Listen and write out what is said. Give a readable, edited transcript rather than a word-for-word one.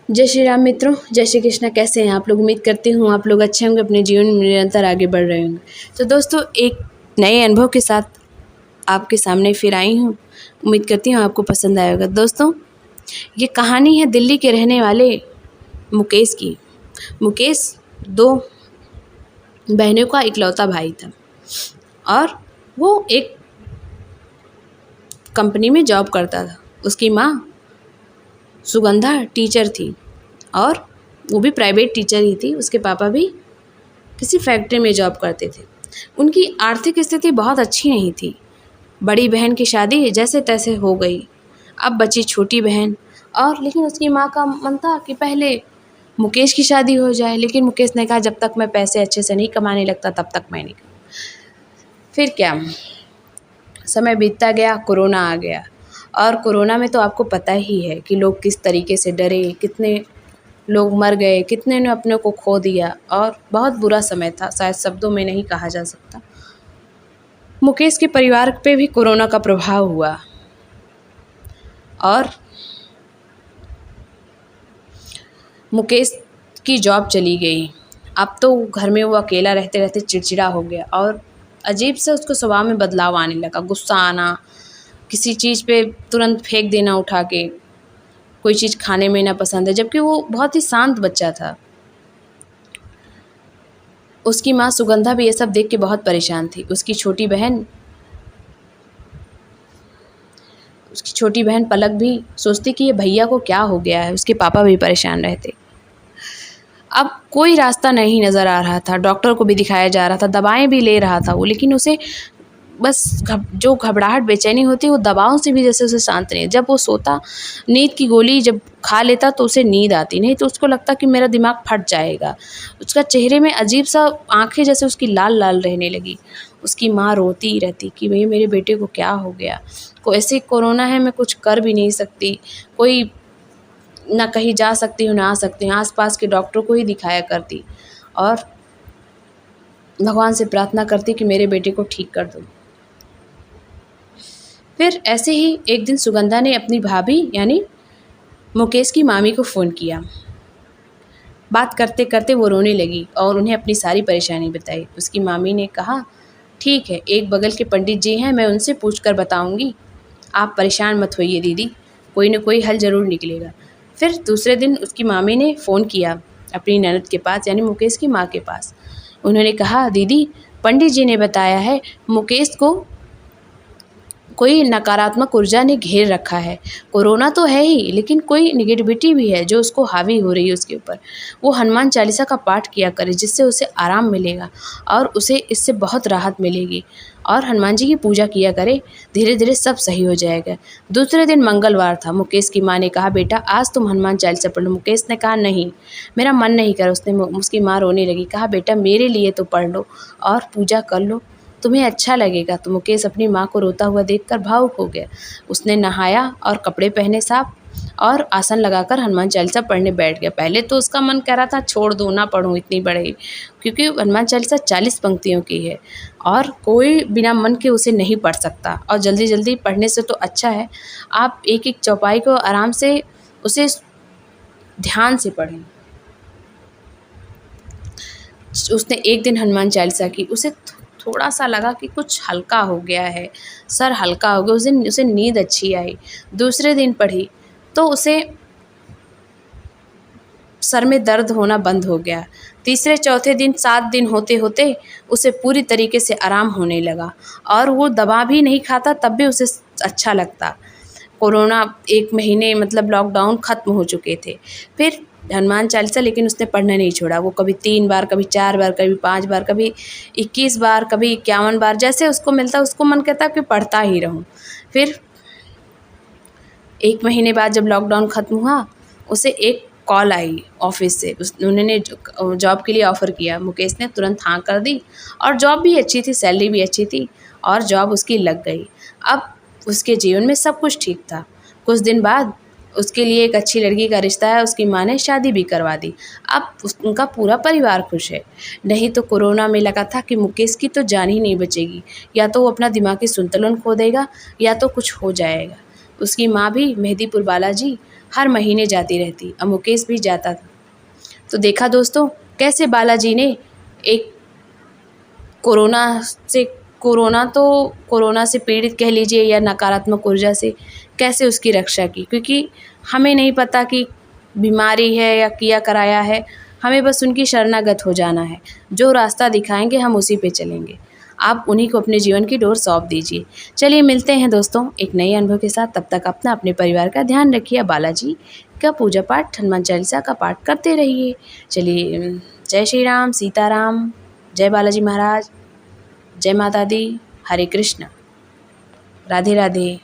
जय श्री राम मित्रों, जय श्री कृष्णा। कैसे हैं आप लोग? उम्मीद करती हूँ आप लोग अच्छे होंगे, अपने जीवन में निरंतर आगे बढ़ रहे होंगे। तो दोस्तों, एक नए अनुभव के साथ आपके सामने फिर आई हूँ। उम्मीद करती हूँ आपको पसंद आएगा। दोस्तों, ये कहानी है दिल्ली के रहने वाले मुकेश की। मुकेश 2 बहनों का इकलौता भाई था और वो एक कंपनी में जॉब करता था। उसकी माँ सुगंधा टीचर थी और वो भी प्राइवेट टीचर ही थी। उसके पापा भी किसी फैक्ट्री में जॉब करते थे। उनकी आर्थिक स्थिति बहुत अच्छी नहीं थी। बड़ी बहन की शादी जैसे तैसे हो गई। अब बची छोटी बहन और लेकिन उसकी माँ का मन था कि पहले मुकेश की शादी हो जाए, लेकिन मुकेश ने कहा जब तक मैं पैसे अच्छे से नहीं कमाने लगता तब तक मैं नहीं। फिर क्या, समय बीतता गया, कोरोना आ गया और कोरोना में तो आपको पता ही है कि लोग किस तरीके से डरे, कितने लोग मर गए, कितने ने अपने को खो दिया और बहुत बुरा समय था, शायद शब्दों में नहीं कहा जा सकता। मुकेश के परिवार पे भी कोरोना का प्रभाव हुआ और मुकेश की जॉब चली गई। अब तो घर में वो अकेला रहते रहते चिड़चिड़ा हो गया और अजीब से उसको स्वभाव में बदलाव आने लगा। गुस्सा आना, किसी चीज़ पे तुरंत फेंक देना उठा के, कोई चीज़ खाने में ना पसंद है, जबकि वो बहुत ही शांत बच्चा था। उसकी माँ सुगंधा भी ये सब देख के बहुत परेशान थी। उसकी छोटी बहन पलक भी सोचती कि ये भैया को क्या हो गया है। उसके पापा भी परेशान रहते। अब कोई रास्ता नहीं नज़र आ रहा था। डॉक्टर को भी दिखाया जा रहा था, दवाएं भी ले रहा था वो, लेकिन उसे बस जो घबराहट बेचैनी होती है वो दवाओं से भी जैसे उसे शांत नहीं। जब वो सोता, नींद की गोली जब खा लेता तो उसे नींद आती नहीं, तो उसको लगता कि मेरा दिमाग फट जाएगा। उसका चेहरे में अजीब सा आंखें जैसे उसकी लाल लाल रहने लगी। उसकी माँ रोती ही रहती कि भई मेरे बेटे को क्या हो गया। को ऐसे कोरोना है, मैं कुछ कर भी नहीं सकती, कोई ना कहीं जा सकती हूँ ना आ सकती हूँ। आसपास के डॉक्टरों को ही दिखाया करती और भगवान से प्रार्थना करती कि मेरे बेटे को ठीक कर दो। फिर ऐसे ही एक दिन सुगंधा ने अपनी भाभी यानी मुकेश की मामी को फ़ोन किया। बात करते करते वो रोने लगी और उन्हें अपनी सारी परेशानी बताई। उसकी मामी ने कहा, ठीक है, एक बगल के पंडित जी हैं, मैं उनसे पूछ कर बताऊँगी, आप परेशान मत होइए दीदी, कोई न कोई हल ज़रूर निकलेगा। फिर दूसरे दिन उसकी मामी ने फ़ोन किया अपनी ननद के पास यानी मुकेश की माँ के पास। उन्होंने कहा, दीदी पंडित जी ने बताया है मुकेश को कोई नकारात्मक ऊर्जा ने घेर रखा है। कोरोना तो है ही, लेकिन कोई नेगेटिविटी भी है जो उसको हावी हो रही है उसके ऊपर। वो हनुमान चालीसा का पाठ किया करे, जिससे उसे आराम मिलेगा और उसे इससे बहुत राहत मिलेगी। और हनुमान जी की पूजा किया करे, धीरे धीरे सब सही हो जाएगा। दूसरे दिन मंगलवार था। मुकेश की माँ ने कहा, बेटा आज तुम हनुमान चालीसा पढ़ लो। मुकेश ने कहा, नहीं मेरा मन नहीं कर। उसकी माँ रोने लगी। कहा, बेटा मेरे लिए तो पढ़ लो और पूजा कर लो, तुम्हें अच्छा लगेगा। तो मुकेश अपनी माँ को रोता हुआ देखकर भावुक हो गया। उसने नहाया और कपड़े पहने साफ और आसन लगाकर हनुमान चालीसा पढ़ने बैठ गया। पहले तो उसका मन कह रहा था छोड़ दूँ, ना पढ़ूँ इतनी बड़ी, क्योंकि हनुमान चालीसा 40 पंक्तियों की है और कोई बिना मन के उसे नहीं पढ़ सकता। और जल्दी जल्दी पढ़ने से तो अच्छा है आप एक एक चौपाई को आराम से उसे ध्यान से पढ़ें। उसने एक दिन हनुमान चालीसा की, उसे थोड़ा सा लगा कि कुछ हल्का हो गया है, सर हल्का हो गया। उस दिन उसे नींद अच्छी आई। दूसरे दिन पढ़ी तो उसे सर में दर्द होना बंद हो गया। तीसरे चौथे दिन 7 दिन होते होते उसे पूरी तरीके से आराम होने लगा और वो दवा भी नहीं खाता तब भी उसे अच्छा लगता। कोरोना 1 महीने मतलब लॉकडाउन ख़त्म हो चुके थे। फिर हनुमान चालीसा लेकिन उसने पढ़ना नहीं छोड़ा। वो कभी 3 बार, कभी 4 बार, कभी 5 बार, कभी 21 बार, कभी 51 बार, जैसे उसको मिलता उसको मन करता कि पढ़ता ही रहूं। फिर 1 महीने बाद जब लॉकडाउन ख़त्म हुआ, उसे एक कॉल आई ऑफिस से। उन्होंने जॉब के लिए ऑफ़र किया। मुकेश ने तुरंत हाँ कर दी और जॉब भी अच्छी थी, सैलरी भी अच्छी थी और जॉब उसकी लग गई। अब उसके जीवन में सब कुछ ठीक था। कुछ दिन बाद उसके लिए एक अच्छी लड़की का रिश्ता है, उसकी माँ ने शादी भी करवा दी। अब उनका पूरा परिवार खुश है। नहीं तो कोरोना में लगा था कि मुकेश की तो जान ही नहीं बचेगी, या तो वो अपना दिमागी संतुलन खो देगा या तो कुछ हो जाएगा। उसकी माँ भी मेहंदीपुर बालाजी हर महीने जाती रहती और मुकेश भी जाता था। तो देखा दोस्तों, कैसे बालाजी ने एक कोरोना से कोरोना से पीड़ित कह लीजिए या नकारात्मक ऊर्जा से कैसे उसकी रक्षा की, क्योंकि हमें नहीं पता कि बीमारी है या किया कराया है, हमें बस उनकी शरणागत हो जाना है। जो रास्ता दिखाएंगे हम उसी पे चलेंगे। आप उन्हीं को अपने जीवन की डोर सौंप दीजिए। चलिए मिलते हैं दोस्तों एक नए अनुभव के साथ। तब तक अपना अपने परिवार का ध्यान रखिए। बालाजी का पूजा पाठ, हनुमान चालीसा का पाठ करते रहिए। चलिए, जय श्री राम, सीताराम, जय बालाजी महाराज, जय माता दी, हरे कृष्ण, राधे राधे।